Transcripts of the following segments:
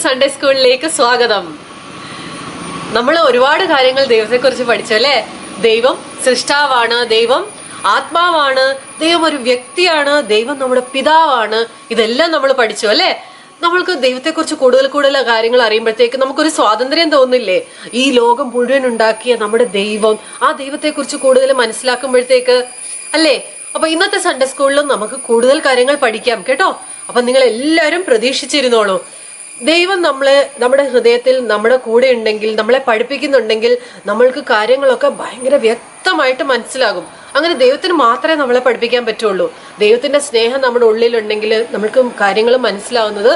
Sunday സ്കൂളിലേക്ക് സ്വാഗതം. നമ്മൾ ഒരുപാട് കാര്യങ്ങൾ ദൈവത്തെക്കുറിച്ച് പഠിച്ചു അല്ലേ? ദൈവം സൃഷ്ടാവാണ്, ദൈവം ആത്മാവാണ്, ദൈവം ഒരു വ്യക്തിയാണ്, ദൈവം നമ്മുടെ പിതാവാണ്. ഇതെല്ലാം നമ്മൾ പഠിച്ചു അല്ലേ? നമ്മൾക്ക് ദൈവത്തെക്കുറിച്ച് കൂടുതൽ കാര്യങ്ങൾ അറിയുമ്പോഴത്തേക്ക് നമുക്കൊരു സ്വാതന്ത്ര്യം തോന്നില്ലേ? ഈ ലോകം മുഴുവൻ ഉണ്ടാക്കിയ നമ്മുടെ ദൈവം, ആ ദൈവത്തെക്കുറിച്ച് കൂടുതൽ മനസ്സിലാക്കുമ്പോഴത്തേക്ക് അല്ലേ? അപ്പൊ ഇന്നത്തെ സൺഡേ സ്കൂളിലും നമുക്ക് കൂടുതൽ കാര്യങ്ങൾ പഠിക്കാം കേട്ടോ. അപ്പൊ നിങ്ങൾ എല്ലാവരും പ്രതീക്ഷിച്ചിരുന്നോളൂ. ദൈവം നമ്മുടെ ഹൃദയത്തിൽ നമ്മുടെ കൂടെ ഉണ്ടെങ്കിൽ, നമ്മളെ പഠിപ്പിക്കുന്നുണ്ടെങ്കിൽ നമ്മൾക്ക് കാര്യങ്ങളൊക്കെ ഭയങ്കര വ്യക്തമായിട്ട് മനസ്സിലാകും. അങ്ങനെ ദൈവത്തിന് മാത്രമേ നമ്മളെ പഠിപ്പിക്കാൻ പറ്റുള്ളൂ. ദൈവത്തിന്റെ സ്നേഹം നമ്മുടെ ഉള്ളിലുണ്ടെങ്കിൽ നമ്മൾക്ക് കാര്യങ്ങൾ മനസ്സിലാവുന്നത്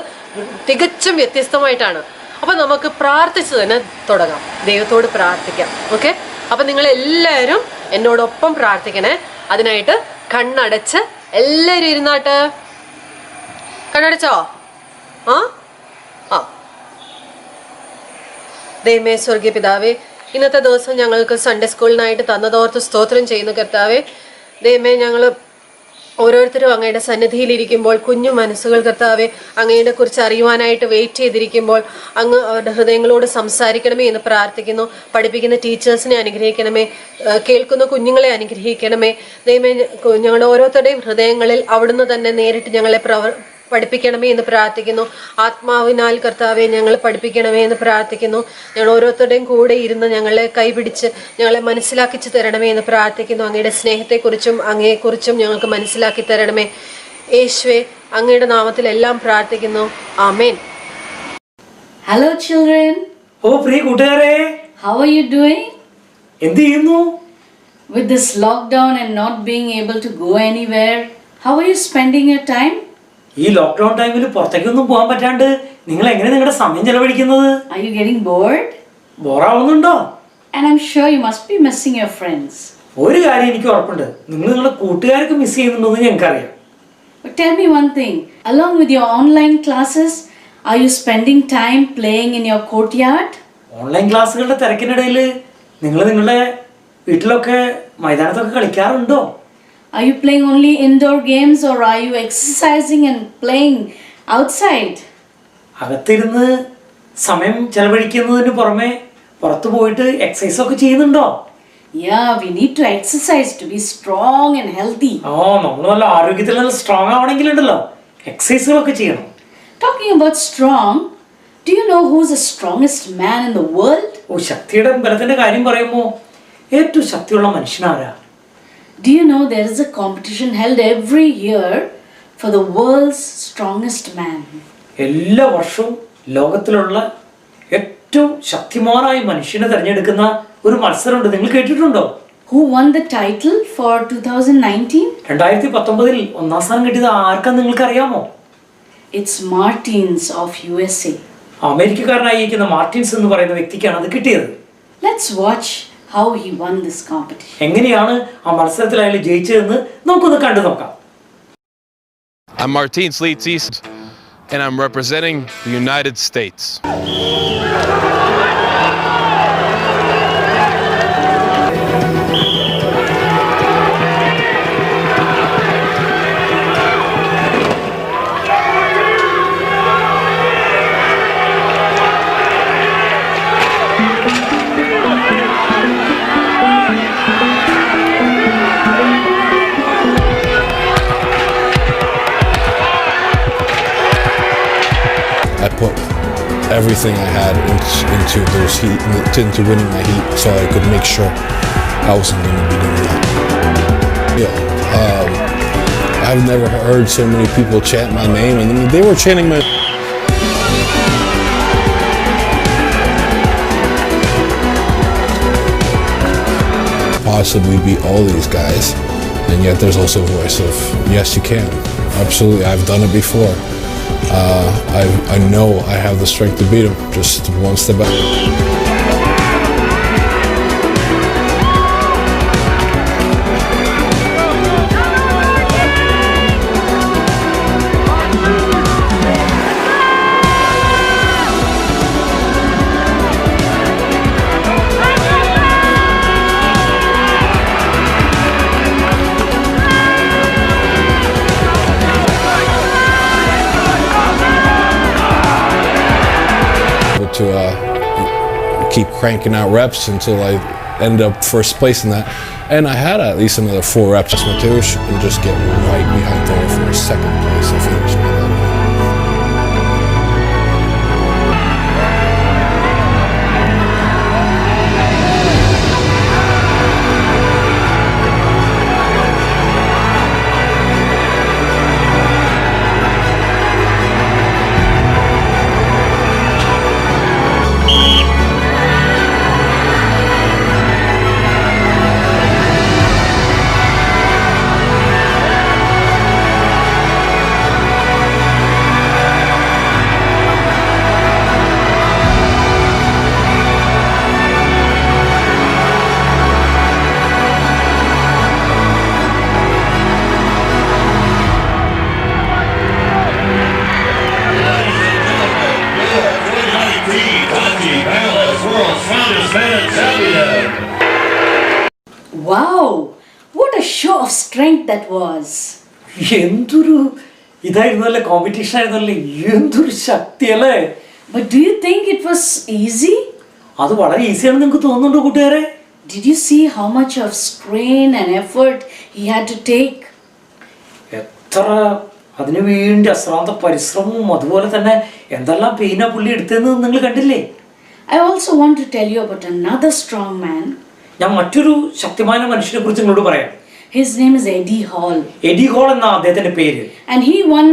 തികച്ചും വ്യത്യസ്തമായിട്ടാണ്. അപ്പൊ നമുക്ക് പ്രാർത്ഥിച്ചു തന്നെ തുടങ്ങാം. ദൈവത്തോട് പ്രാർത്ഥിക്കാം. ഓക്കെ, അപ്പൊ നിങ്ങൾ എല്ലാവരും എന്നോടൊപ്പം പ്രാർത്ഥിക്കണേ. അതിനായിട്ട് കണ്ണടച്ച് എല്ലാവരും ഇരുന്നാട്ട്. കണ്ണടച്ചോ? ആ ആ ദൈവമേ, സ്വർഗീയ പിതാവേ, ഇന്നത്തെ ദിവസം ഞങ്ങൾക്ക് സൺഡേ സ്കൂളിനായിട്ട് തന്നതോർത്ത് സ്തോത്രം ചെയ്യുന്നു കർത്താവേ. ദൈവമേ, ഞങ്ങൾ ഓരോരുത്തരും അങ്ങയുടെ സന്നിധിയിലിരിക്കുമ്പോൾ കുഞ്ഞു മനസ്സുകൾ കർത്താവെ അങ്ങയുടെ കുറിച്ച് അറിയുവാനായിട്ട് വെയിറ്റ് ചെയ്തിരിക്കുമ്പോൾ അങ്ങ് അവരുടെ ഹൃദയങ്ങളോട് സംസാരിക്കണമേ എന്ന് പ്രാർത്ഥിക്കുന്നു. പഠിപ്പിക്കുന്ന ടീച്ചേഴ്സിനെ അനുഗ്രഹിക്കണമേ, കേൾക്കുന്ന കുഞ്ഞുങ്ങളെ അനുഗ്രഹിക്കണമേ. ദൈവമേ, ഞങ്ങളുടെ ഓരോരുത്തരുടെയും ഹൃദയങ്ങളിൽ അവിടുന്ന് തന്നെ നേരിട്ട് ഞങ്ങളെ പഠിപ്പിക്കണമേ എന്ന് പ്രാർത്ഥിക്കുന്നു. ആത്മാവിനാൽ കർത്താവെ ഞങ്ങൾ പഠിപ്പിക്കണമേ എന്ന് പ്രാർത്ഥിക്കുന്നു. ഞങ്ങൾ ഓരോരുത്തരുടെയും കൂടെ ഇരുന്ന് ഞങ്ങളെ കൈപിടിച്ച് ഞങ്ങളെ മനസ്സിലാക്കിച്ചു തരണമേ എന്ന് പ്രാർത്ഥിക്കുന്നു. അങ്ങയുടെ സ്നേഹത്തെക്കുറിച്ചും അങ്ങയെക്കുറിച്ചും ഞങ്ങൾക്ക് മനസ്സിലാക്കി തരണമേ. യേശുവേ, അങ്ങയുടെ നാമത്തിൽ എല്ലാം പ്രാർത്ഥിക്കുന്നു. ആമേൻ. Hello children. പ്രിയ കൂട്ടുകാരെ, How are you doing? എന്ത് ചെയ്യുന്നു? With this lockdown and not being able to go anywhere, how are you spending your time? ഈ ലോക്ക്ഡൌൺ ടൈമിൽ പുറത്തേക്കൊന്നും പോകാൻ പറ്റാണ്ട് നിങ്ങൾ എങ്ങനെ നിങ്ങളുടെ സമയം ചെലവഴിക്കുന്നത്? Are you getting bored? ബോറാവുന്നുണ്ടോ? And I'm sure you must be missing your friends. ഒരു കാര്യം എനിക്ക് ഉറപ്പുണ്ട്, നിങ്ങൾ നിങ്ങളുടെ കൂട്ടുകാർക്ക് മിസ് ചെയ്യുന്നുണ്ടെന്ന് ഞങ്ങൾക്കറിയാം. But tell me one thing, along with your online classes, are you spending time playing in your courtyard? Online ക്ലാസ്സുകളുടെ തിരക്കിനിടയിൽ നിങ്ങൾ നിങ്ങളുടെ വീട്ടിലൊക്കെ മൈതാനത്തൊക്കെ കളിക്കാറുണ്ടോ? Are you playing only indoor games or are you exercising and playing outside? അകത്തിരുന്ന് സമയം ചെലവഴിക്കുന്നതിന് പുറമെ പുറത്തു പോയിട്ട് എക്സസൈസ് ഒക്കെ ചെയ്യുന്നുണ്ടോ? Yeah, we need to exercise to be strong and healthy. നമ്മൾ നല്ല ആരോഗ്യത്തിൽ നല്ല സ്ട്രോങ് ആവണമെങ്കിലുണ്ടല്ലോ എക്സസൈസുകളൊക്കെ ചെയ്യണം. Talking about strong, do you know who's the strongest man in the world? ശക്തിയുടെ ബലത്തിന്റെ കാര്യം പറയുമ്പോൾ ഏറ്റവും ശക്തിയുള്ള മനുഷ്യനാരാ? Do you know there is a competition held every year for the world's strongest man? എല്ലാ വർഷവും ലോകത്തിലുള്ള ഏറ്റവും ശക്തിമാനായ മനുഷ്യനെ തിരഞ്ഞെടുക്കുന്ന ഒരു മത്സരമുണ്ട്. നിങ്ങൾ കേട്ടിട്ടുണ്ടോ? Who won the title for 2019? 2019 ഒന്നാം സ്ഥാനം കിട്ടിയത് ആർക്കാ നിങ്ങൾക്ക് അറിയാമോ? It's Martins of USA. അമേരിക്കക്കാരനായിരിക്കുന്ന മാർട്ടിൻസ് എന്ന് പറയുന്ന വ്യക്തിക്കാണ് അത് കിട്ടിയത്. Let's watch how he won this competition. എങ്ങനെയാണ് ആ മത്സരത്തിൽ അയാൾ ജയിച്ചതെന്ന് നമുക്കൊന്ന് കണ്ടു നോക്കാം. I'm Martins Leeds East and I'm representing the United States. I put everything I had into winning my heat, so I could make sure I wasn't going to be doing that. I've never heard so many people chant my name, and they were chanting my. Possibly beat all these guys, and yet there's also a voice of yes, you can. Absolutely, I've done it before. I know I have the strength to beat him, just one step back. to keep cranking out reps until I ended up first place in that. And I had at least another 4 reps with Mateusz and just get right behind Thor for a second place. I finished with that. Wow, what a show of strength that was. എന്തൊരു ഇതായിരുന്നല്ലേ, competition ആയിരുന്നല്ലേ, എന്തൊരു ശക്തിയല്ലേ. But do you think it was easy? അത് വളരെ ഈസിയാണെന്ന് നിങ്ങൾക്ക് തോന്നുന്നുണ്ടോ കൂട്ടുകാരെ? Did you see how much of strain and effort he had to take? എത്ര അതിനു വേണ്ടി അശ്രാന്ത പരിശ്രമവും അതുപോലെ തന്നെ എന്തെല്ലാം പെയിനാ പുള്ളി എടുത്തതെന്ന് നിങ്ങൾ കണ്ടില്ലേ? I also want to tell you about another strong man. ഞാൻ മറ്റൊരു ശക്തിമാന മനുഷ്യനെ കുറിച്ച് നിങ്ങളോട് പറയാം. His name is Eddie Hall. Eddie Hall എന്ന അദ്ദേഹത്തിന്റെ പേര്. And he won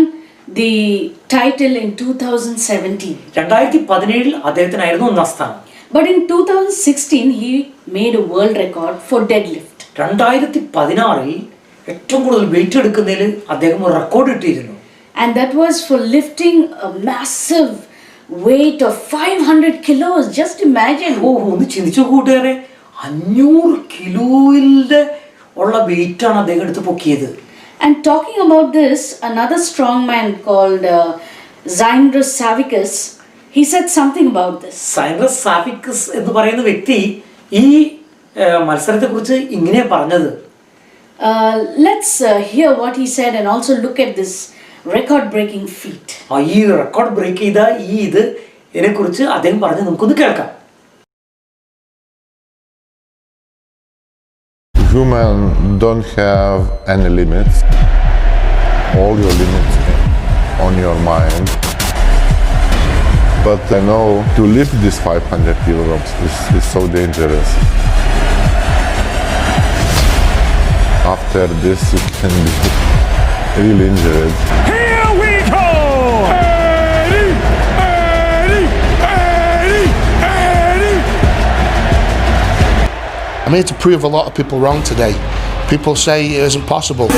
the title in 2017. 2017 അദ്ദേഹത്തിനായിരുന്നു ഒന്നാം സ്ഥാനം. But in 2016 he made a world record for deadlift. 2016 ഏറ്റവും കൂടുതൽ വെയിറ്റ് എടുക്കുന്നതിൽ അദ്ദേഹം ഒരു റെക്കോർഡ് ഇട്ടിരുന്നു. And that was for lifting a massive weight of 500 kilos. Just imagine. ഒന്ന് ചിന്തിച്ചു കൂട്ടുകാരെ, 500 കിലോയിലെ ഉള്ള വെയിറ്റ് ആണ് അദ്ദേഹം എടുത്ത് പൊക്കിയത്. And talking about this, another strong man called Zymrus Savickas, he said something about this. സൈൻഡ്രസ് സാഫിക്കസ് എന്ന് പറയുന്ന വ്യക്തി ഈ മത്സരത്തെ കുറിച്ച് ഇങ്ങനെ പറഞ്ഞത്. Let's hear what he said and also look at this record-breaking feat. ഈ റെക്കോർഡ് ബ്രേക്ക് ചെയ്ത ഇതിനെ കുറിച്ച് അദ്ദേഹം പറഞ്ഞ് നമുക്കൊന്ന് കേൾക്കാം. Human don't have any limits. All your limits on your mind. But I know to lift this 500 kilograms is so dangerous. After this, you can be really injured. Here we go! Eddie! Eddie! Eddie! Eddie! I'm here to prove a lot of people wrong today. People say it isn't possible.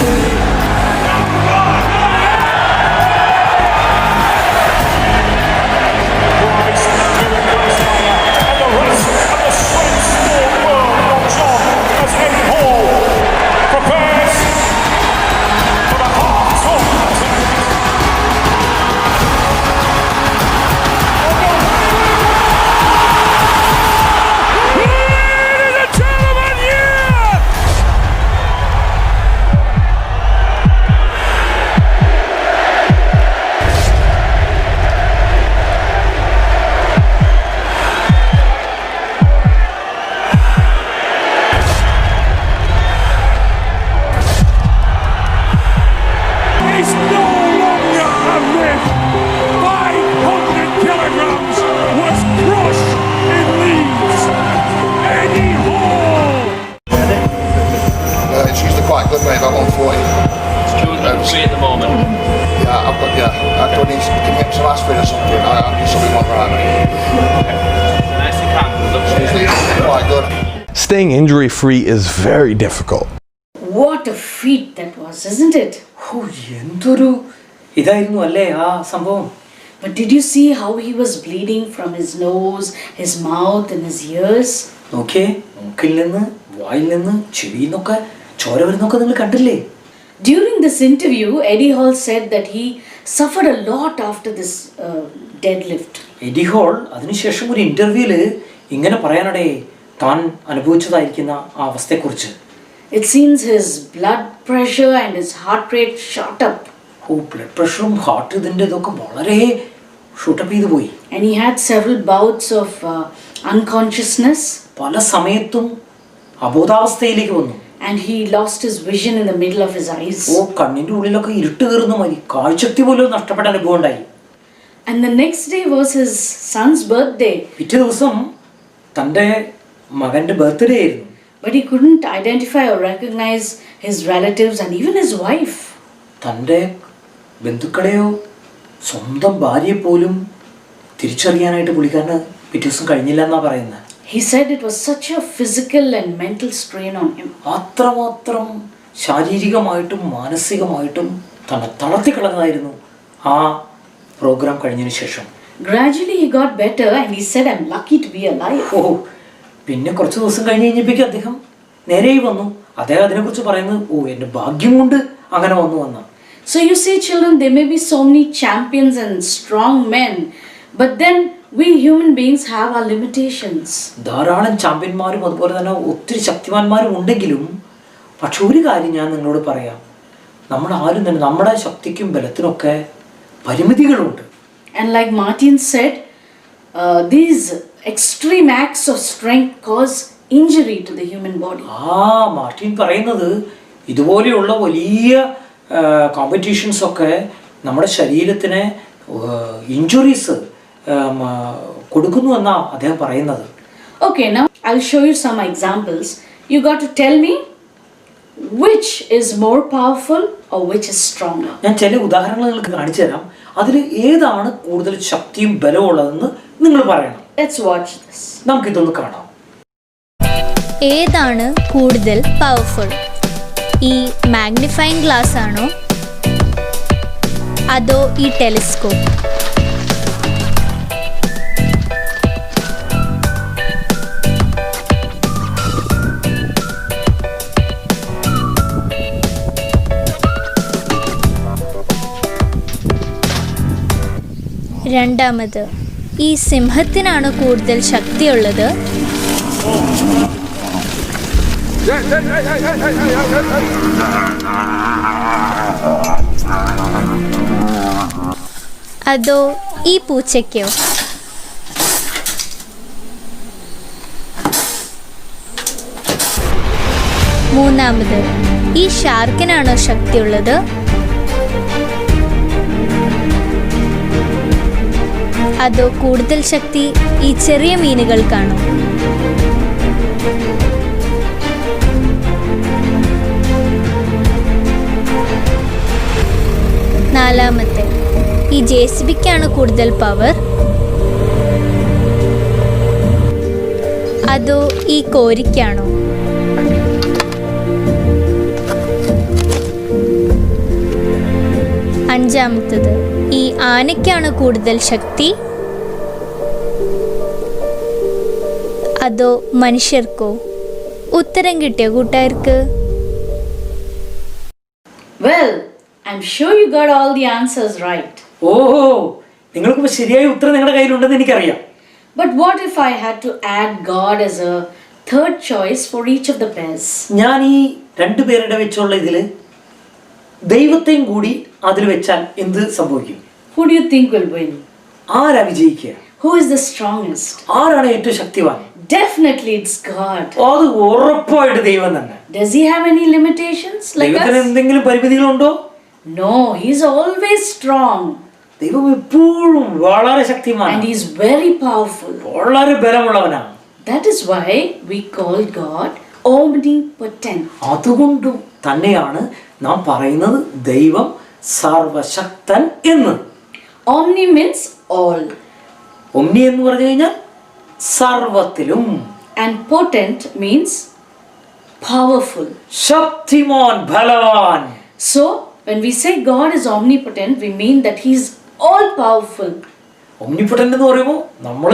Good mate, I'm on 40. It's Jordan at the moment. Yeah, I've got, I don't need to give me some aspirin or something. I need something more right, mate. Nice and calm. Looks Quite good. Staying injury free is very difficult. What a feat that was, isn't it? എന്തൊരു ഇതായിരുന്നു അല്ലേ ആ സംഭവം. But did you see how he was bleeding from his nose, his mouth and his ears? നോക്കിയേ, മൂക്കിൽ നിന്ന് വായിൽ നിന്ന് ചെവിയിൽ നിന്നൊക്കെ ചോര വരുന്നൊക്കെ നിങ്ങൾ കണ്ടില്ലേ? During this interview, Eddie Hall said that he suffered a lot after this deadlift. Eddie Hall അതിനുശേഷം ഒരു ഇന്റർവ്യൂല് ഇങ്ങനെ പറയാനടേ താൻ അനുഭവിച്ചതായിരിക്കുന്ന ആ അവസ്ഥയെക്കുറിച്ച്. It seems his blood pressure and his heart rate shot up. Blood പ്രഷറും ഹാർട്ട് ഇതിൻ്റെ ഇതൊക്കെ വളരെ ഷൂട്ടപ്പ് ചെയ്തു പോയി. And he had several bouts of unconsciousness. പല സമയത്തും അബോധാവസ്ഥയിലേക്ക് വന്നു. And he lost his vision in the middle of his eyes. കണ്ണിന്റെ ഉള്ളിലൊക്കെ ഇരുട്ട് കയറുന്ന മതി, കാഴ്ചശക്തി പോലും നഷ്ടപ്പെട്ട അനുഭവം ഉണ്ടായി. And the next day was his son's birthday. പിറ്റേ ദിവസം തൻ്റെ മകന്റെ ബർത്ത്ഡേ ആയിരുന്നു. But he couldn't identify or recognize his relatives and even his wife. തൻ്റെ ബന്ധുക്കളെയോ സ്വന്തം ഭാര്യയെ പോലും തിരിച്ചറിയാനായിട്ട് പുള്ളിക്കാരന് പിറ്റേ ദിവസം കഴിഞ്ഞില്ല എന്നാ പറയുന്നത്. He said it was such a physical and mental strain on him. അത്രമാത്രം ശാരീരികമായിട്ടും മാനസികമായിട്ടും തന്നെ തളർത്തിക്കളഞ്ഞതായിരുന്നു ആ പ്രോഗ്രാം കഴിഞ്ഞതിന് ശേഷം. Gradually he got better and he said, I'm lucky to be alive. പിന്നെ കുറച്ച് ദിവസം കഴിഞ്ഞ് കഴിഞ്ഞപ്പോഴേക്കും അദ്ദേഹം നേരെയായി വന്നു. അദ്ദേഹം അതിനെക്കുറിച്ച് പറയുന്നത് എൻ്റെ ഭാഗ്യം കൊണ്ട് അങ്ങനെ വന്നു. So you see, children, there may be so many champions and strong men, but then we human beings have our limitations. ധാരാളം ചാമ്പ്യന്മാരും അതുപോലെ തന്നെ ഒത്തിരി ശക്തിമാന്മാരും ഉണ്ടെങ്കിലും പക്ഷെ ഒരു കാര്യം ഞാൻ നിങ്ങളോട് പറയാം, നമ്മൾ ആരും തന്നെ നമ്മുടെ ശക്തിക്കും ബലത്തിനൊക്കെ പരിമിതികളുണ്ട്. And like Martin said, these extreme acts of strength cause injury to the human body. Martin പറയുന്നത് ഇതുപോലെയുള്ള വലിയ കോമ്പറ്റീഷൻസ് ഒക്കെ നമ്മുടെ ശരീരത്തിന് ഇഞ്ചുറീസ് കൊടുക്കുന്നു എന്നാ അദ്ദേഹം പറയുന്നത്. Okay, now I'll show you some examples. You got to tell me which is more powerful or which is stronger. ഞാൻ ചില ഉദാഹരണങ്ങൾ നിങ്ങൾക്ക് കാണിച്ചു തരാം. അതിൽ ഏതാണ് കൂടുതൽ ശക്തിയും ബലവും ഉള്ളതെന്ന് നിങ്ങൾ പറയണം. Let's watch this. നമുക്കിതൊന്ന് കാണാം. ഏതാണ് കൂടുതൽ പവർഫുൾ? ഈ മാഗ്നിഫൈങ് ഗ്ലാസ് ആണോ അതോ ഈ ടെലിസ്കോപ്പ്? രണ്ടാമത്, ഈ സിംഹത്തിനാണ് കൂടുതൽ ശക്തിയുള്ളത് അതോ ഈ പൂച്ചയ്ക്കോ? മൂന്നാമത്, ഈ ഷാർക്കിനാണോ ശക്തിയുള്ളത് അതോ കൂടുതൽ ശക്തി ഈ ചെറിയ മീനുകൾക്കാണോ? നാലാമത്തെ, ഈ JCBക്കാണ് കൂടുതൽ പവർ അതോ ഈ കോരിക്കാണോ? അഞ്ചാമത്തത്, ഈ ആനയ്ക്കാണ് കൂടുതൽ ശക്തി അതോ മനുഷ്യർക്കോ? ഉത്തരം കിട്ടിയോ കൂട്ടുകാർക്ക്? Well, I'm sure you got all the answers right. നിങ്ങൾക്ക് ശരിയായ ഉത്തരം നിങ്ങളുടെ കയ്യിലുണ്ടെന്ന് എനിക്കറിയാം. But what if I had to add God as a third choice for each of the pairs? ഞാൻ ഈ രണ്ടു പേരുടെ വെച്ചുള്ള ഇതില് ദൈവത്തെയും കൂടി അതിൽ വെച്ചാൽ എന്ത് സംഭവിക്കും? Who do you think will win? ആരാ വിജയിക്കുക? Who is the strongest? ആരാണ് ഏറ്റവും ശക്തിവാൻ? Definitely it's God. അത് ഉറപ്പായിട്ട് ദൈവം തന്നെ. Does he have any limitations like ദൈവത്തിന് us? എന്തെങ്കിലും പരിമിതികളുണ്ടോ? No, he's always strong. ദൈവം എപ്പോഴും വളരെ ശക്തിമാനാണ്. And he's very powerful. വളരെ ബലമുള്ളവനാണ്. That is why we call God omnipotent. അതുകൊണ്ടും തന്നെയാണ് നാം പറയുന്നത് ദൈവം സർവശക്തൻ എന്ന്. Omni means all. ഒമ്നി എന്ന് പറഞ്ഞു കഴിഞ്ഞാൽ സർവത്തിലും. And potent means powerful. Shaktimaan, ബലവാൻ. So when we say God is omnipotent, we mean that he's all powerful. omnipotent എന്ന് പറയുമ്പോൾ നമ്മൾ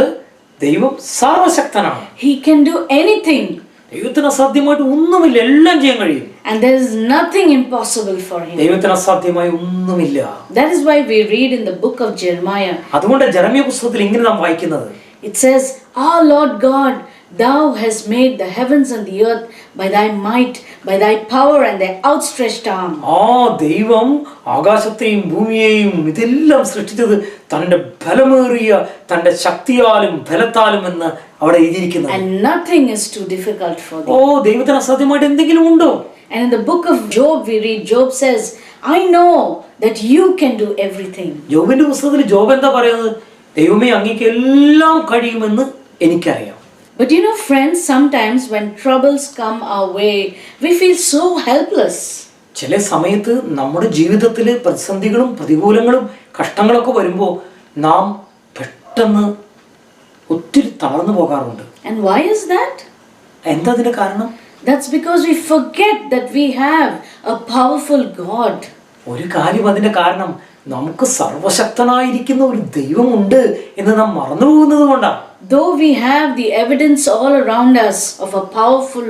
ദൈവം സർവശക്തനാണ്. He can do anything. ദൈവത്തിന് അസാധ്യമായിട്ട് ഒന്നുമില്ല, എല്ലാം ചെയ്യാൻ കഴിയും. And there is nothing impossible for him. ദൈവത്തിന് അസാധ്യമായി ഒന്നുമില്ല. That is why we read in the book of Jeremiah. അതുകൊണ്ട് ജെറമ്യ പുസ്തകത്തിൽ ഇങ്ങനെ നാം വായിക്കുന്നത്. It says, "Our Lord God Thou hast made the heavens and the earth by thy might, by thy power and thy outstretched arm. ആ ദൈവം ആകാശത്തെയും ഭൂമിയെയും ഇതെല്ലാം സൃഷ്ടിച്ചത് തന്റെ ബലമേറിയ തന്റെ ശക്തിയാലും ബലത്താലും എന്ന് അവിടെ എഴുതിയിരിക്കുന്നത്. And nothing is too difficult for thee. ഓ ദൈവത്തിന് അസാധ്യമായിട്ട് എന്തെങ്കിലും ഉണ്ടോ? And in the book of Job we read, Job says, I know that you can do everything. ജോബിന്റെ പുസ്തകത്തിൽ ജോബ് എന്താ പറയുന്നത്? ദൈവമേ അങ്ങേക്ക് എല്ലാം കഴിയുമെന്ന് എനിക്കറിയാം. But you know, friends, sometimes when troubles come our way, we feel so helpless. ചില സമയത്ത് നമ്മുടെ ജീവിതത്തിൽ പ്രതിസന്ധികളും പ്രതികൂലങ്ങളും കഷ്ടങ്ങളൊക്കെ വരുമ്പോൾ നാം പെട്ടെന്ന് ഒത്തിരി തളർന്നു പോകാറുണ്ട്. And why is that? എന്താ അതിന്റെ കാരണം? That's because we forget that we have a powerful God. ഒരു കാര്യം അതിന്റെ കാരണം നമുക്ക് സർവശക്തനായിരിക്കുന്ന ഒരു ദൈവമുണ്ട് എന്ന് നാം മറന്നു പോകുന്നത് കൊണ്ടാണ്. Though we have the evidence all around us of a powerful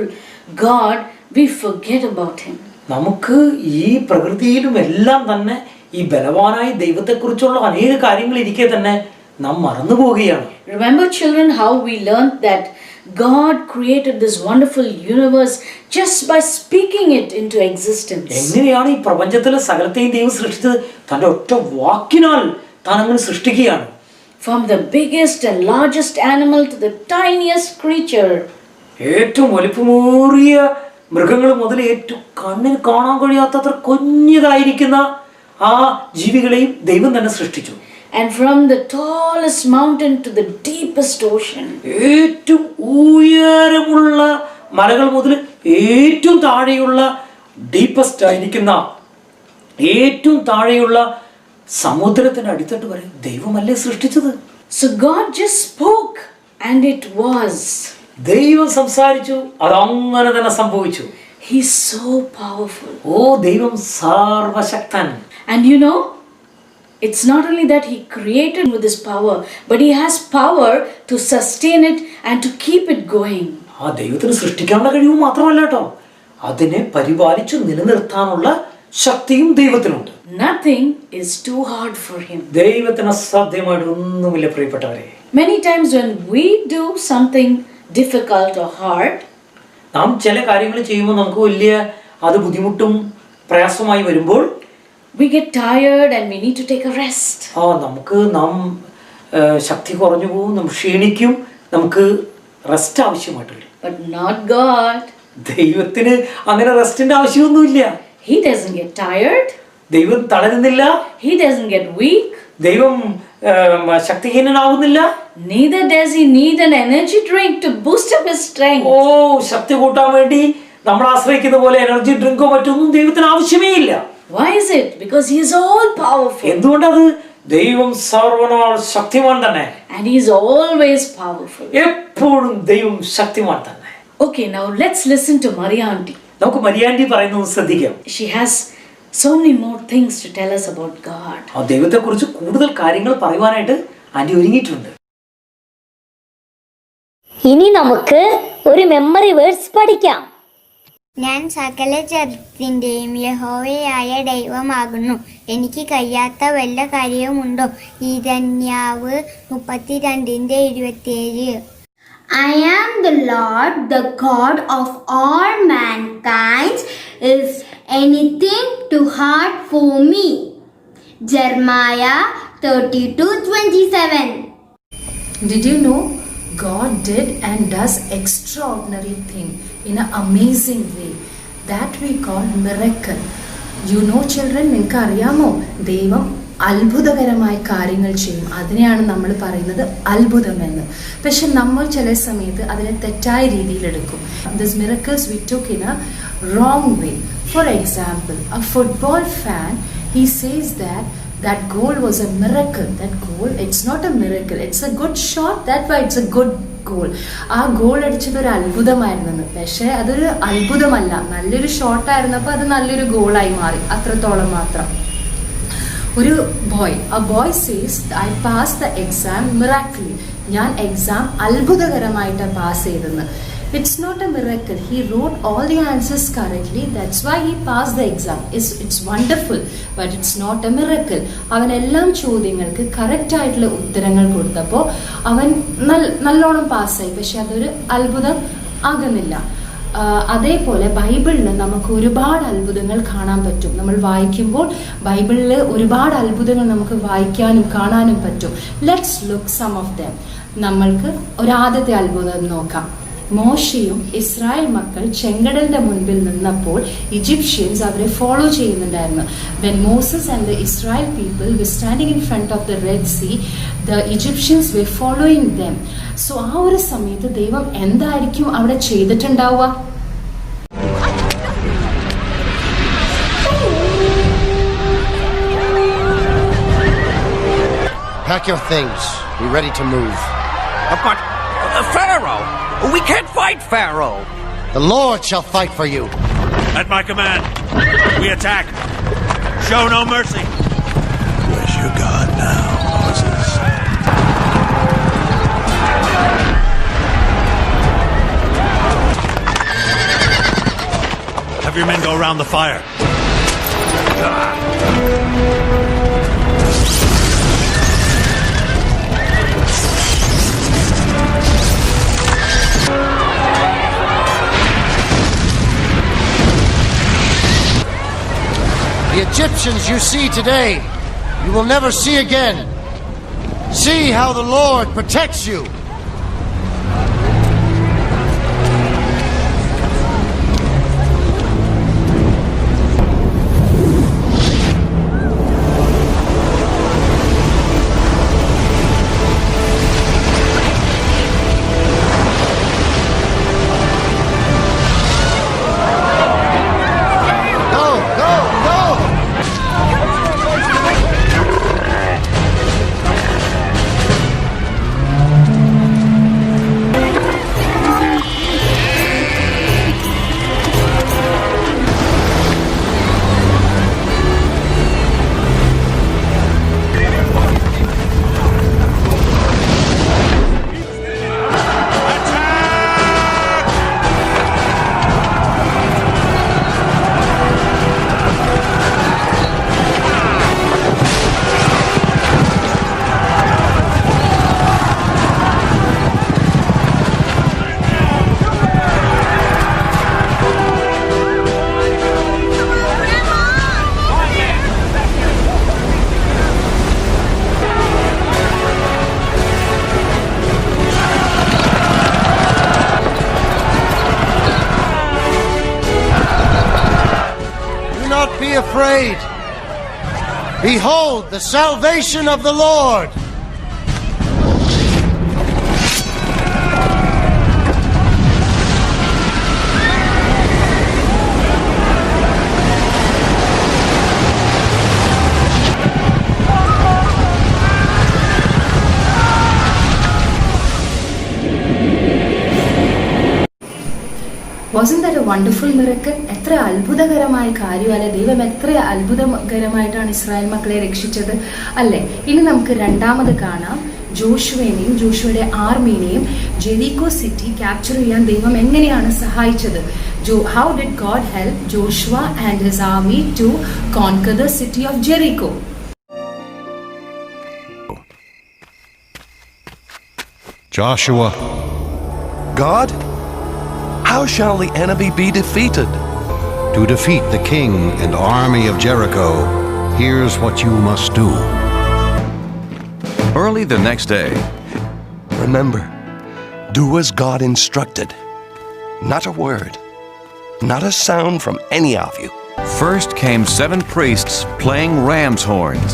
God, we forget about him. നമുക്ക് ഈ പ്രകൃതിയിലും എല്ലാം തന്നെ ഈ ബലവാനായ ദൈവത്തെക്കുറിച്ചുള്ള അനേക കാര്യങ്ങൾ ഇരിക്കെ തന്നെ നാം മറന്നു പോവുകയാണ്. Remember, children, how we learned that God created this wonderful universe just by speaking it into existence. എങ്ങനെയാണ് ഈ പ്രപഞ്ചത്തിലെ സകലത്തെയും ദൈവം സൃഷ്ടിച്ചത്? തന്റെ ഒറ്റ വാക്കിനാൽ താൻ അങ്ങനെ സൃഷ്ടിക്കുകയാണ്. From the biggest and largest animal to the tiniest creature. ഏറ്റവും വലിപ്പമേറിയ മൃഗങ്ങൾ മുതൽ ഏറ്റവും കണ്ണിന് കാണാൻ കഴിയാത്തത്ര കുഞ്ഞതായിരിക്കുന്ന ആ ജീവികളെയും ദൈവം തന്നെ സൃഷ്ടിച്ചു. And from the tallest mountain to the deepest ocean. ഏറ്റവും ഉയരമുള്ള മലകൾ മുതൽ ഏറ്റവും താഴെയുള്ള ഡീപ്പസ്റ്റ് ആയിരിക്കുന്ന ഏറ്റവും താഴെയുള്ള സമുദ്രത്തിന്റെ അടിത്തട്ട് വരെ ദൈവമല്ലേ സൃഷ്ടിച്ചത്? So God just spoke and it was. ദൈവം സംസാരിച്ചു, അതങ്ങനെ തന്നെ സംഭവിച്ചു. He's so powerful. ഓ ദൈവം സർവശക്തൻ. And you know, it's not only that he created with his power, but he has power to sustain it and to keep it going. ആ ദൈവത്തിന് സൃഷ്ടിക്കാനുള്ള കഴിവ് മാത്രമല്ല കേട്ടോ, അതിനെ പരിപാലിച്ചു നിലനിർത്താനുള്ള ശക്തിയും ദൈവത്തിനുണ്ട്. Nothing is too hard for him. ദൈവത്തിന് അസാധ്യമായിട്ട് ഒന്നുമില്ല പ്രിയപ്പെട്ടവരെ. Many times when we do something difficult or hard, നാം ചില കാര്യങ്ങൾ ചെയ്യുമ്പോൾ നമുക്ക് വലിയ അത് ബുദ്ധിമുട്ടും പ്രയാസമായി വരുമ്പോൾ we get tired and we need to take a rest. നാം ശക്തി കുറഞ്ഞു പോകും, നാം ക്ഷീണിക്കും, നമുക്ക് റെസ്റ്റ് ആവശ്യമായിട്ട് വരും. But not God. ദൈവത്തിന് അങ്ങനെ റെസ്റ്റിന്റെ ആവശ്യമൊന്നുമില്ല. He doesn't get tired. ദൈവം തളരുന്നില്ല. He doesn't get weak. ദൈവം ശക്തിഹീനനാവുന്നില്ല. Neither does he need an energy drink to boost up his strength. ഓ ശക്തി കൂട്ടാൻ വേണ്ടി നമ്മൾ ആശ്രയിക്കുന്ന പോലെ എനർജി ഡ്രിങ്കോ മറ്റൊന്നും ദൈവത്തിന് ആവശ്യമേ ഇല്ല. Why is it? Because he is all powerful. എന്തുകൊണ്ടത്? ദൈവം സർവ്വനാൾ ശക്തിമാൻ തന്നെ. And he is always powerful. എപ്പോഴും ദൈവം ശക്തിമാൻ തന്നെ. Okay, now let's listen to Maria Aunty. നമുക്ക് മരിയാൻറ്റി പറയുന്നത് ശ്രദ്ധിക്കാം. She has so many more things to tell us about God. ആ ദൈവത്തെക്കുറിച്ച് കൂടുതൽ കാര്യങ്ങൾ പറയുവാനായിട്ട് ആന്റി ഒരുങ്ങിയിട്ടുണ്ട്. ഇനി നമുക്ക് ഒരു മെമ്മറി വേർഡ്സ് പഠിക്കാം. ഞാൻ സകല ജഗത്തിൻ്റെയും യഹോവയായ ദൈവമാകുന്നു, എനിക്ക് കഴിയാത്ത വല്ല കാര്യവുമുണ്ടോ? ഇരമ്യാവ് 32:27. I am the Lord, the God of all mankind. Is anything too hard for me? Jeremiah 32:27. Did you know God did and does extraordinary thing in an amazing way that we call miracle? You know children, നിങ്ങൾക്ക് അറിയാമോ ദൈവം അത്ഭുതകരമായ കാര്യങ്ങൾ ചെയ്യും, അതിനെയാണ് നമ്മൾ പറയുന്നത് അത്ഭുതമെന്ന്. പക്ഷെ നമ്മൾ ചില സമയത്ത് അതിനെ തെറ്റായ രീതിയിലെടുക്കും. These miracles we took in a wrong way. For example, a football fan, he says that goal was a miracle. That goal, it's not a miracle, it's a good shot, that's why it's a good goal. ആ goal അടിച്ചത് ഒരു അത്ഭുതമായിരുന്നു, പക്ഷേ അതൊരു അത്ഭുതമല്ല, നല്ലൊരു ഷോട്ടായിരുന്നപ്പോൾ അത് നല്ലൊരു ഗോളായി മാറി, അത്രത്തോളം മാത്രം. ഒരു boy says I pass the exam miraculously, ഞാൻ എക്സാം അത്ഭുതകരമായിട്ട് പാസ് ചെയ്തെന്ന്. It's not a miracle. He wrote all the answers correctly. That's why he passed the exam. It's wonderful, but it's not a miracle. അവൻ എല്ലാം ചോദ്യങ്ങൾക്ക് correct ആയിട്ടുള്ള ഉത്തരങ്ങൾ കൊടുത്തപ്പോൾ അവൻ നല്ലോണം പാസ്സായി. പക്ഷെ അതൊരു അത്ഭുതം ആകുന്നില്ല. അതേപോലെ ബൈബിളിൽ നമുക്ക് ഒരുപാട് അത്ഭുതങ്ങൾ കാണാൻ പറ്റും. നമ്മൾ വായിക്കുമ്പോൾ ബൈബിളിൽ ഒരുപാട് അത്ഭുതങ്ങൾ നമുക്ക് വായിക്കാനും കാണാനും പറ്റും. Let's look some of them. നമ്മൾക്ക് ഒരാദ്യത്തെ അത്ഭുതം നോക്കാം. മോശയും ഇസ്രായേൽ മക്കൾ ചെങ്കടലിന്റെ മുൻപിൽ നിന്നപ്പോൾ ഈജിപ്ഷ്യൻസ് അവരെ ഫോളോ ചെയ്യുന്നുണ്ടായിരുന്നു. When Moses and the Israel people were standing in front of the Red Sea, the Egyptians were following them. So ആ ഒരു സമയത്ത് ദൈവം എന്തായിരിക്കും അവിടെ ചെയ്തിട്ടുണ്ടാവുക? Pack your things. We're ready to move. But Pharaoh! We can't fight Pharaoh! The Lord shall fight for you. At my command, we attack. Show no mercy. Where's your God now, Moses? Have your men go around the fire. The Egyptians you see today, you will never see again. See how the Lord protects you. Be afraid. Behold the salvation of the Lord. Wasn't that a wonderful miracle? എത്ര അത്ഭുതകരമായ കാര്യം അല്ലെ? ദൈവം എത്ര അത്ഭുതകരമായിട്ടാണ് Israel മക്കളെ രക്ഷിച്ചത് അല്ലെ? ഇനി നമുക്ക് രണ്ടാമത് കാണാം. ജോഷുവേനെയും ജോഷുവയുടെ ആർമീനെയും ജെറിക്കോ സിറ്റി ക്യാപ്ചർ ചെയ്യാൻ ദൈവം എങ്ങനെയാണ് സഹായിച്ചത്? How did God help Joshua and his army to conquer the city of Jericho? Joshua. God? How shall the enemy be defeated? To defeat the king and army of Jericho, here's what you must do. Early the next day, remember, do as God instructed. Not a word, not a sound from any of you. First came 7 priests playing ram's horns.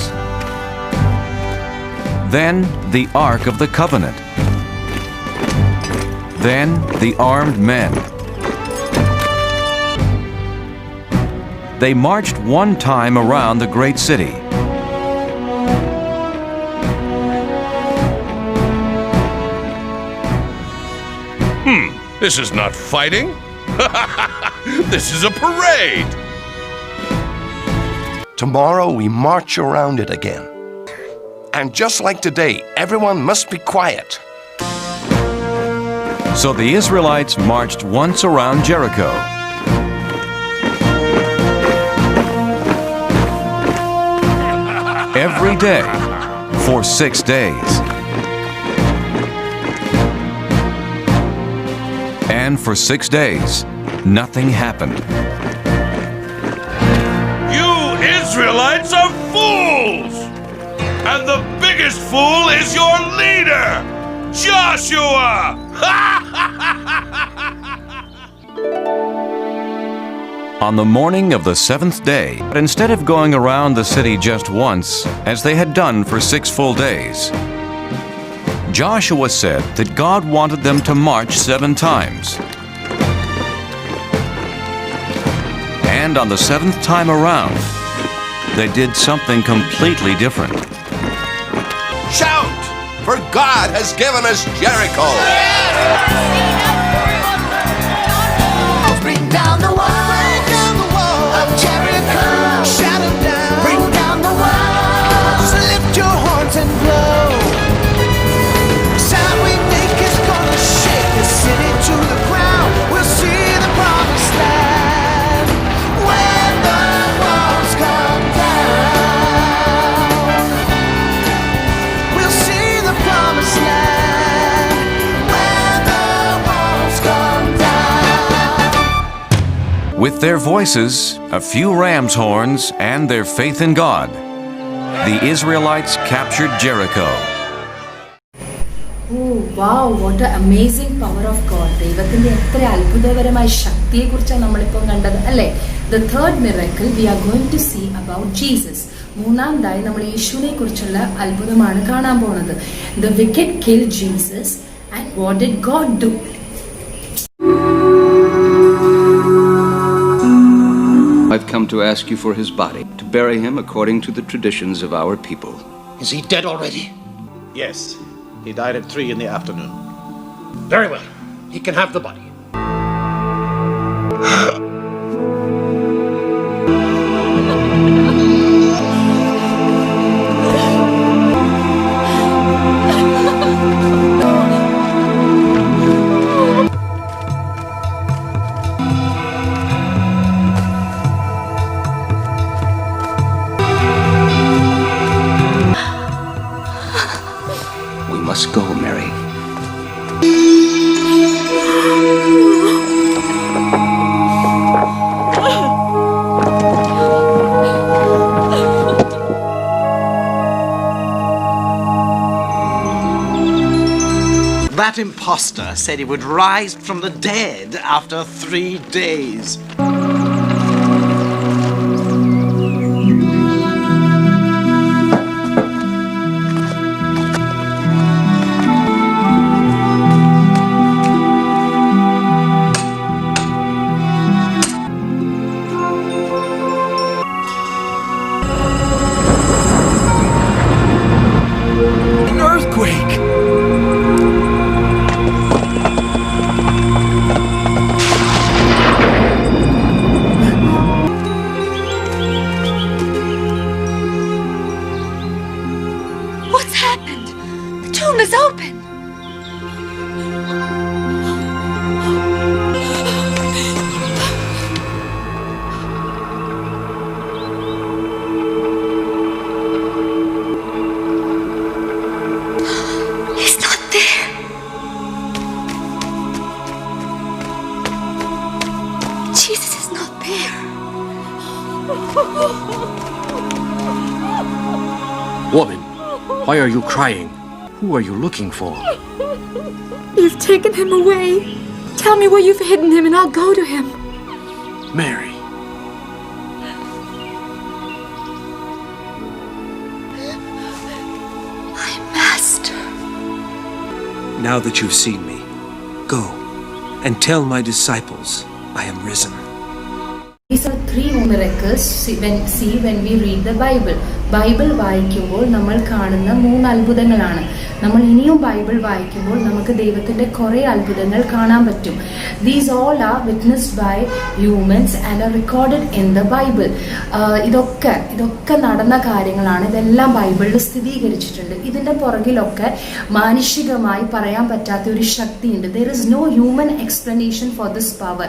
Then the Ark of the Covenant. Then the armed men. They marched one time around the great city. This is not fighting. This is a parade. Tomorrow we march around it again. And just like today, everyone must be quiet. So the Israelites marched once around Jericho. Every day for 6 days. And for 6 days, nothing happened. You Israelites are fools! And the biggest fool is your leader, Joshua! On the morning of the 7th day, instead of going around the city just once, as they had done for 6 full days, Joshua said that God wanted them to march 7 times. And on the 7th time around, they did something completely different. Shout! For God has given us Jericho! Bring down the wall of Jericho. Shout it down. Bring down the walls. Lift your horns and blow. Sound we make is gonna shake the city to the ground. We'll see the promised land when the walls come down. We'll see the promised land when the walls come down. With their voices, a few ram's horns, and their faith in God, the Israelites captured Jericho. Oh wow, what an amazing power of God. ദൈവത്തിന്റെ എത്ര അത്ഭുതകരമായ ശക്തിയെക്കുറിച്ചാണ് നമ്മളിപ്പോൾ കണ്ടത് അല്ലേ? The third miracle we are going to see about Jesus. മൂന്നാമതായി നമ്മൾ യേശുവിനെ കുറിച്ചുള്ള അത്ഭുതമാണ് കാണാൻ പോകുന്നത്. The wicked killed Jesus, and what did God do? I've come to ask you for his body, to bury him according to the traditions of our people. Is he dead already? Yes, he died at 3 in the afternoon. Very well. He can have the body. We must go, Mary. That impostor said he would rise from the dead after 3 days. An earthquake! What's happened? The tomb is open. He's not there. Jesus is not there. Woman, why are you crying? Who are you looking for? You've taken him away. Tell me where you've hidden him and I'll go to him. Mary. My master. Now that you've seen me, go and tell my disciples I am risen. These are three miracles when we read the Bible. Bible വായിക്കുമ്പോൾ നമ്മൾ കാണുന്ന 3 അത്ഭുതങ്ങളാണ്. നമ്മൾ ഇനിയും Bible വായിക്കുമ്പോൾ നമുക്ക് ദൈവത്തിൻ്റെ കുറേ അത്ഭുതങ്ങൾ കാണാൻ പറ്റും. These all are witnessed by humans and are recorded in the Bible. ഇതൊക്കെ നടന്ന കാര്യങ്ങളാണ്. ഇതെല്ലാം ബൈബിളിൽ സ്ഥിരീകരിച്ചിട്ടുണ്ട്. ഇതിൻ്റെ പുറകിലൊക്കെ മാനുഷികമായി പറയാൻ പറ്റാത്ത ഒരു ശക്തിയുണ്ട്. There is no human explanation for this power.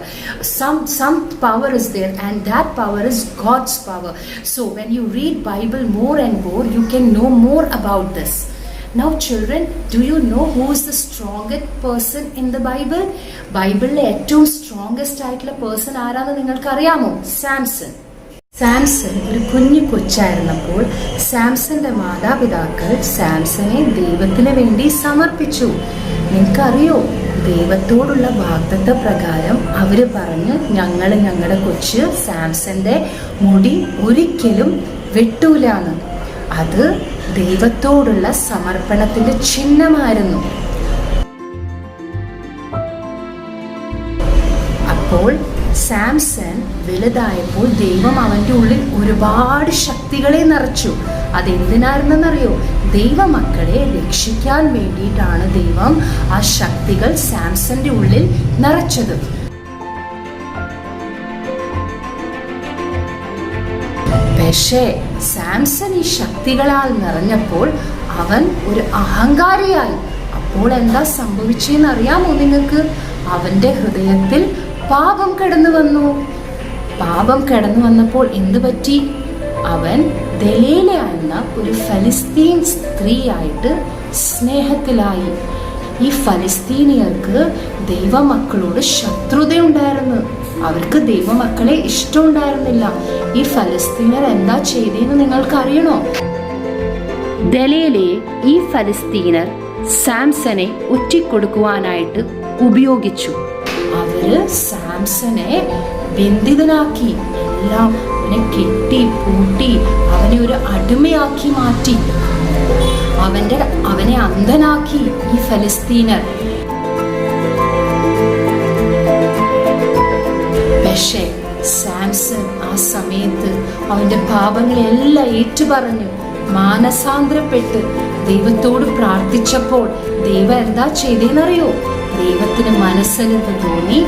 Some power is there, and that power is God's power. So when you read Bible more and more, you can know more about this. Now children, do you know who is the strongest person in the Bible? ബൈബിളിലെ ഏറ്റവും strongest ആയിട്ടുള്ള person ആരാന്ന് നിങ്ങൾക്ക് അറിയാമോ? സാംസൺ ഒരു കുഞ്ഞു കൊച്ചായിരുന്നപ്പോൾ സാംസന്റെ മാതാപിതാക്കൾ സാംസനെ ദൈവത്തിന് വേണ്ടി സമർപ്പിച്ചു. നിങ്ങൾക്കറിയോ, ദൈവത്തോടുള്ള വാഗ്ദത്ത പ്രകാരം അവര് പറഞ്ഞു, ഞങ്ങളുടെ കൊച്ച് സാംസന്റെ മുടി ഒരിക്കലും വെട്ടൂലാന്ന്. അത് ദൈവത്തോടുള്ള സമർപ്പണത്തിന്റെ ചിഹ്നമായിരുന്നു. അപ്പോൾ സാംസൺ വലുതായപ്പോൾ ദൈവം അവൻ്റെ ഉള്ളിൽ ഒരുപാട് ശക്തികളെ നിറച്ചു. അതെന്തിനായിരുന്നെന്നറിയോ? ദൈവമക്കളെ രക്ഷിക്കാൻ വേണ്ടിയിട്ടാണ് ദൈവം ആ ശക്തികൾ സാംസന്റെ ഉള്ളിൽ നിറച്ചത്. പക്ഷേ സാംസൺ ഈ ശക്തികളാൽ നിറഞ്ഞപ്പോൾ അവൻ ഒരു അഹങ്കാരിയായി. അപ്പോൾ എന്താ സംഭവിച്ചെന്ന് അറിയാമോ നിങ്ങൾക്ക്? അവന്റെ ഹൃദയത്തിൽ പാപം കടന്നു വന്നപ്പോൾ എന്തു പറ്റി? അവൻ ദലീല എന്ന ഒരു ഫലസ്തീൻ സ്ത്രീയായിട്ട് സ്നേഹത്തിലായി. ഈ ഫലസ്തീനിയർക്ക് ദൈവമക്കളോട് ശത്രുതയുണ്ടായിരുന്നു. അവർക്ക് ദൈവമക്കളെ ഇഷ്ടമുണ്ടായിരുന്നില്ല. ഈ ഫലസ്തീനർ എന്താ ചെയ്തതെന്ന് നിങ്ങൾക്ക് അറിയണോ? ദലീലയെ ഈ ഫലസ്തീനർ സാംസനെ ഒറ്റിക്കൊടുക്കുവാനായിട്ട് ഉപയോഗിച്ചു. അവര് സാംസനെ ബന്ധിതനാക്കി, എല്ലാം അവനെ കെട്ടി പൂട്ടി അവനെ ഒരു അടിമയാക്കി മാറ്റി. അവനെ അന്ധനാക്കി ഈ ഫലസ്തീനർ. പക്ഷേ സാംസൺ ആ സമയത്ത് അവന്റെ പാപങ്ങളെല്ലാം ഏറ്റുപറഞ്ഞു മാനസാന്തരപ്പെട്ട് ദൈവത്തോട് പ്രാർത്ഥിച്ചപ്പോൾ ദൈവം എന്താ ചെയ്തേന്നറിയോ? ദൈവത്തിന് മനസ്സലിവ് തോന്നി.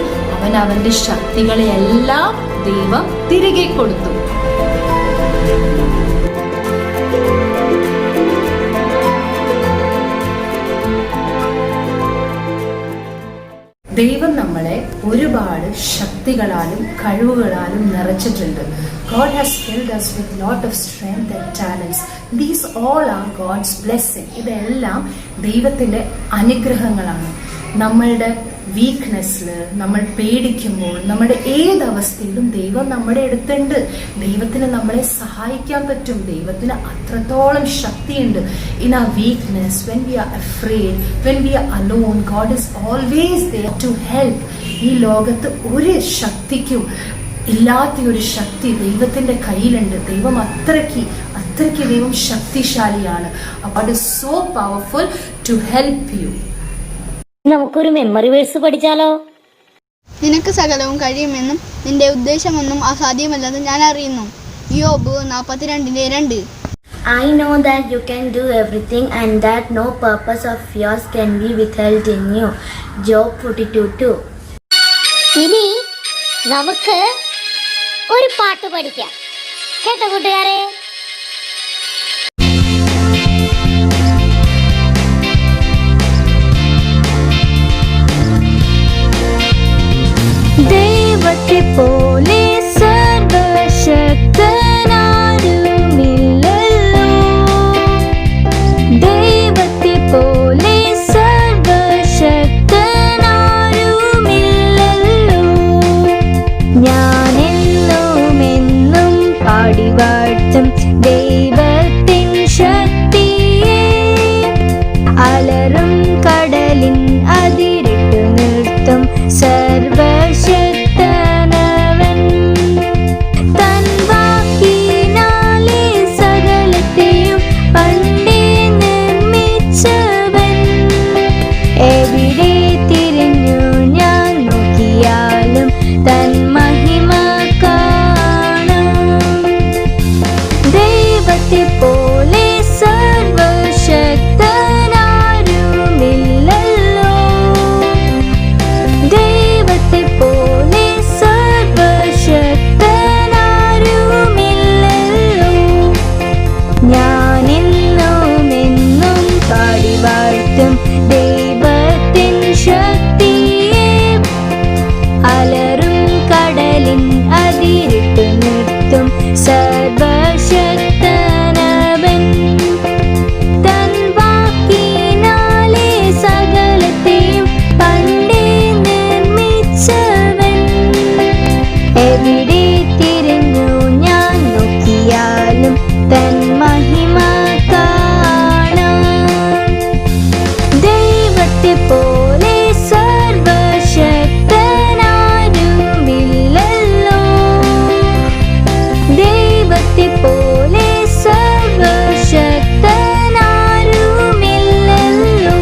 അവന്റെ ശക്തികളെയെല്ലാം ദൈവം തിരികെ കൊടുത്തു. ദൈവം നമ്മളെ ഒരുപാട് ശക്തികളാലും കഴിവുകളാലും നിറച്ചിട്ടുണ്ട്. God has filled us with lot of strength and talents. These all are God's blessing. ഇതെല്ലാം ദൈവത്തിൻ്റെ അനുഗ്രഹങ്ങളാണ്. നമ്മളുടെ വീക്ക്നെസ്സിൽ, നമ്മൾ പേടിക്കുമ്പോൾ, നമ്മുടെ ഏതവസ്ഥയിലും ദൈവം നമ്മുടെ അടുത്തുണ്ട്. ദൈവത്തിന് നമ്മളെ സഹായിക്കാൻ പറ്റും. ദൈവത്തിന് അത്രത്തോളം ശക്തിയുണ്ട്. In our weakness, when we are afraid, when we are alone, God is always there to help. ഈ ലോകത്ത് ഒരു ശക്തിക്കും ഇല്ലാത്ത ഒരു ശക്തി ദൈവത്തിൻ്റെ കയ്യിലുണ്ട്. ദൈവം അത്രയ്ക്ക് ദൈവം ശക്തിശാലിയാണ്. അപ്പോൾ അത് so powerful to help you. നമുക്കൊരു മെമ്മറി വേഴ്സ് പഠിച്ചാലോ? നിനക്ക് സകലവും കഴിയുമെന്നും നിന്റെ ഉദ്ദേശമൊന്നും അസാധ്യമല്ലെന്ന് ഞാൻ അറിയുന്നു. യോബ് 42:2. I know that you can do everything and that no purpose of yours can be withheld in you. Job 42:2. ഇനി നമുക്ക് ഒരു പാട്ട് പഠിക്കാം. കേട്ടോ കൂട്ടുകാരെ? ദൈവത്തെ പോലെ സർവശക്തനാരുമില്ലല്ലോ, ദൈവത്തെ പോലെ സർവശക്തനാരുമില്ലല്ലോ. ഞാനെന്നും പാടി വാഴ്ത്തും ദൈവത്തെ പോലെ സർവശക്തനാരുമില്ലല്ലോ. ദൈവത്തെ പോലെ സർവശക്തനാരുമില്ലല്ലോ. ഞാനെന്നും എന്നും പാടി വാഴ്ത്തും ദൈവത്തിൻ ശക്തിയെ. അലറും കടലിൻ അതിരിട്ടു നിർത്തും സർവശക്തനവൻ. തൻ വാക്കിനാലെ സകലത്തെയും പണ്ടേ നിർമ്മിച്ചവൻ. എവിടെ തിരിഞ്ഞു ഞാൻ നോക്കിയാലും തൻ മഹിമ കാണാം. ദൈവത്തെ പോലെ സർവശക്തനാരുമില്ലല്ലോ. ദൈവത്തെ പോലെ സർവശക്തനാരുമില്ലല്ലോ.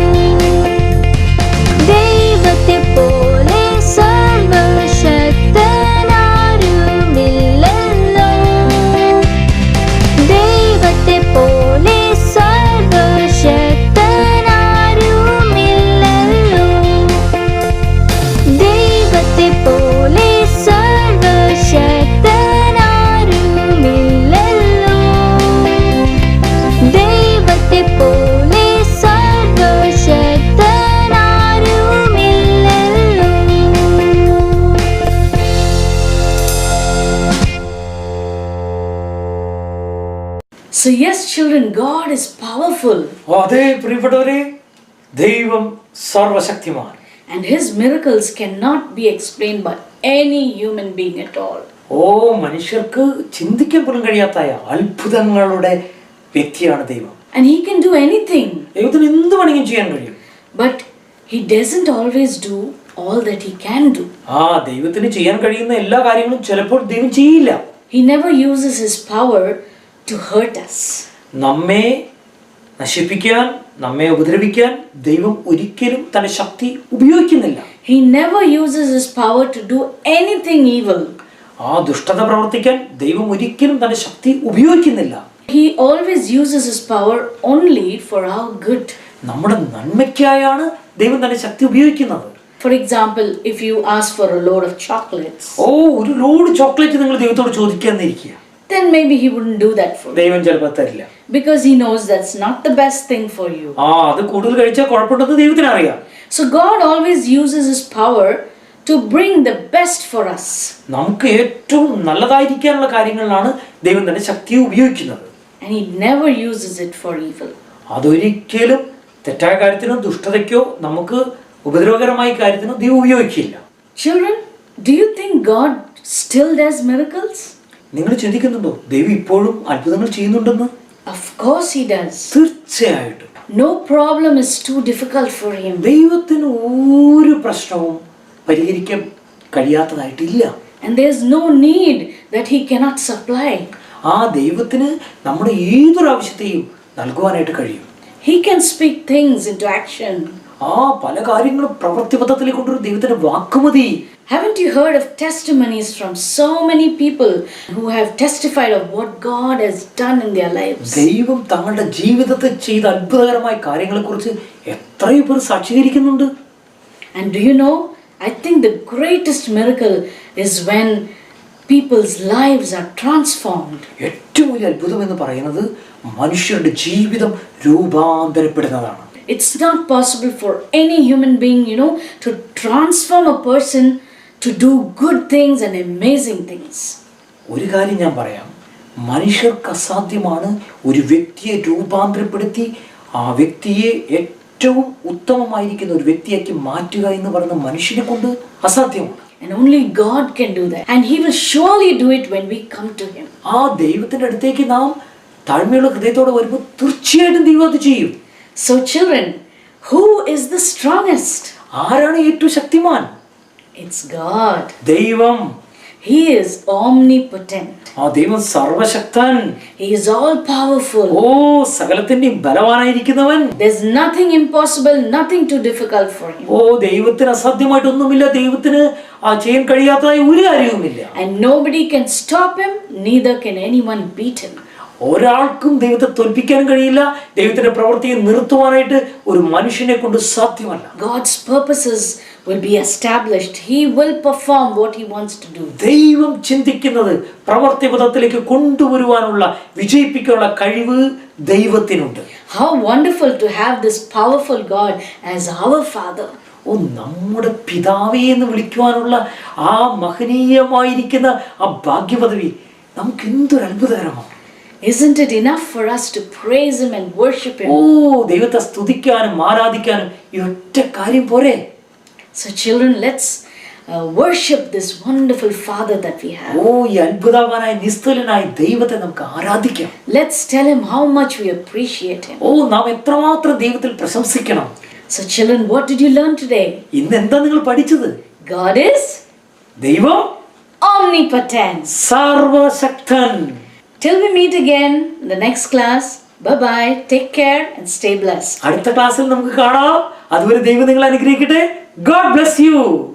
ദൈവത്തെ പോലെ സർവശക്തനാരുമില്ലല്ലോ. ദൈവത്തെ പോലെ സർവശക്തനാരുമില്ലല്ലോ. ദൈവത്തെ പോലെ സർവശക്തനാരുമില്ലല്ലോ. ദൈവത്തെ പോലെ സർവശക്തനാരുമില്ലല്ലോ. So, yes, children, God is powerful. അതെ പ്രിയപ്പെട്ടവരെ, ദൈവം സർവശക്തിമാൻ. And his miracles cannot be explained by any human being at all. ഓ, മനുഷ്യർക്ക് ചിന്തിക്കാൻ പോലും കഴിയാത്ത അത്ഭുതങ്ങളുടെ വ്യക്തിയാണ് ദൈവം. And he can do anything. ദൈവത്തിന് എന്ത് വേണമെങ്കിലും ചെയ്യാൻ കഴിയും. But he doesn't always do all that he can do. ദൈവത്തിന് ചെയ്യാൻ കഴിയുന്ന എല്ലാ കാര്യങ്ങളും ചിലപ്പോൾ ദൈവം ചെയ്യില്ല. He never uses his power to hurt us. നമ്മെ നശിപ്പിക്കാൻ, നമ്മെ ഉപദ്രവിക്കാൻ ദൈവം ഒരിക്കലും തന്റെ ശക്തി ഉപയോഗിക്കുന്നില്ല. He never uses his power to do anything evil. ദുഷ്ടത പ്രവർത്തിക്കാൻ ദൈവം ഒരിക്കലും തന്റെ ശക്തി ഉപയോഗിക്കുന്നില്ല. He always uses his power only for our good. നമ്മുടെ നന്മയ്ക്കായാണ് ദൈവം തന്റെ ശക്തി ഉപയോഗിക്കുന്നത്. For example, if you ask for a load of chocolates, ഒരു ലോഡ് ചോക്ലേറ്റ് നിങ്ങൾ ദൈവത്തോട് ചോദിക്കാന്നിരിക്കുക, then maybe he wouldn't do that for you. ദൈവം ചിലപ്പോൾ തരില്ല. Because he knows that's not the best thing for you. അത് കൂടുതൽ കഴിച്ചാൽ കുഴപ്പമുണ്ടെന്ന് ദൈവത്തിന് അറിയാം. So God always uses his power to bring the best for us. നമുക്ക് ഏറ്റവും നല്ലതായിരിക്കാനുള്ള കാര്യങ്ങളിലാണ് ദൈവം തന്റെ ശക്തിയെ ഉപയോഗിക്കുന്നത്. And he never uses it for evil. അതൊരിക്കലും തെറ്റായ കാര്യത്തിനോ ദുഷ്ടതയ്ക്കോ നമുക്ക് ഉപദ്രവകരമായ കാര്യത്തിനോ ദൈവം ഉപയോഗിക്കില്ല. Children, do you think God still does miracles? നിങ്ങൾ ചിന്തിക്കുന്നുണ്ടോ ദൈവം ഇപ്പോഴും അത്ഭുതങ്ങൾ ചെയ്യുന്നുണ്ടെന്ന്? Of course he does. തീർച്ചയായിട്ടും. No problem is too difficult for him. ദൈവത്തിന് ഒരു പ്രശ്നവും പരിഹരിക്കാൻ കഴിയാത്തതായിട്ടില്ല. And there's no need that he cannot supply. ദൈവത്തിന് നമ്മുടെ ഏതൊരു ആവശ്യത്തെയും നൽകുവാനായിട്ട് കഴിയും. He can speak things into action. പല കാര്യങ്ങളും പ്രവൃത്തിപഥത്തിലേക്ക് കൊണ്ടുവരും ദൈവത്തിന്റെ വാക്കുമതി. Haven't you heard of testimonies from so many people who have testified of what God has done in their lives? ദൈവം തങ്ങളുടെ ജീവിതത്തിൽ ചെയ്ത അത്ഭുതകരമായ കാര്യങ്ങളെക്കുറിച്ച് എത്രയോ പേർ സാക്ഷീകരിക്കുന്നുണ്ട്. And do you know, I think the greatest miracle is when people's lives are transformed. ഏറ്റവും വലിയ അത്ഭുതം എന്ന് പറയുന്നത് മനുഷ്യരുടെ ജീവിതം രൂപാന്തരപ്പെടുന്നതാണ്. It's not possible for any human being, to transform a person to do good things and amazing things. ഒരു കാര്യം ഞാൻ പറയാം, മനുഷ്യർക്ക് അസാധ്യമാണ് ഒരു വ്യക്തിയെ രൂപാന്തരപ്പെടുത്തി ആ വ്യക്തിയെ ഏറ്റവും ഉത്തമമായിരിക്കുന്ന ഒരു വ്യക്തിയാക്കി മാറ്റുക എന്ന് പറയുന്ന മനുഷ്യനെ കൊണ്ട് അസാധ്യമാണ്. And only God can do that. And he will surely do it when we come to him. ദൈവത്തിന്റെ അടുത്തേക്ക് നാം താഴ്മയുള്ള ഹൃദയത്തോടെ വരുമ്പോൾ തീർച്ചയായിട്ടും ദൈവം അത് ചെയ്യും. So children, who is the strongest? ആരാണ് ഏറ്റവും ശക്തിമാൻ? It's God. ദൈവം. He is omnipotent. ദൈവം സർവശക്തൻ. He is all powerful. സകലത്തിന്റെയും ബലവാനായിരിക്കുന്നവൻ. There's nothing impossible, nothing too difficult for him. ദൈവത്തിന് അസാധ്യമായിട്ടൊന്നുമില്ല, ദൈവത്തിന് ചെയ്യാൻ കഴിയാത്തതായ ഒരു കാര്യവുമില്ല. And nobody can stop him, neither can anyone beat him. ഒരാൾക്കും ദൈവത്തെ തോൽപ്പിക്കാനും കഴിയില്ല. ദൈവത്തിന്റെ പ്രവൃത്തിയെ നിർത്തുവാനായിട്ട് ഒരു മനുഷ്യനെ കൊണ്ട് സാധ്യമല്ല. God's purposes will be established. He will perform what he wants to do. ദൈവം ചിന്തിക്കുന്നത് പ്രവൃത്തിപഥത്തിലേക്ക് കൊണ്ടുവരുവാനുള്ള വിജയിപ്പിക്കാനുള്ള കഴിവ് ദൈവത്തിനുണ്ട്. How wonderful to have this powerful God as our Father. നമ്മുടെ പിതാവേ എന്ന് വിളിക്കുവാനുള്ള ആ മഹനീയമായിരിക്കുന്ന ആ ഭാഗ്യപദവി നമുക്ക് എന്തൊരു അത്ഭുതകരമാണ്. Isn't it enough for us to praise him and worship him? ദൈവത്തെ സ്തുതിക്കാനും ആരാധിക്കാനും ഈ ഒറ്റ കാര്യം പോരെ? So children, let's worship this wonderful Father that we have. ഈ അത്ഭുതവാനായ നിസ്തുലനായ ദൈവത്തെ നമുക്ക് ആരാധിക്കാം. Let's tell him how much we appreciate him. നാം എത്രമാത്രം ദൈവത്തിൽ പ്രശംസിക്കണം. So children, what did you learn today? ഇന്ന് എന്താ നിങ്ങൾ പഠിച്ചത്? God is ദൈവം omnipotent, സർവശക്തൻ. Till we meet again in the next class. Bye bye. Take care and stay blessed. അടുത്ത ക്ലാസ്സിൽ നമുക്ക് കാണാം. അതുവരെ ദൈവം നിങ്ങളെ അനുഗ്രഹിക്കട്ടെ. God bless you.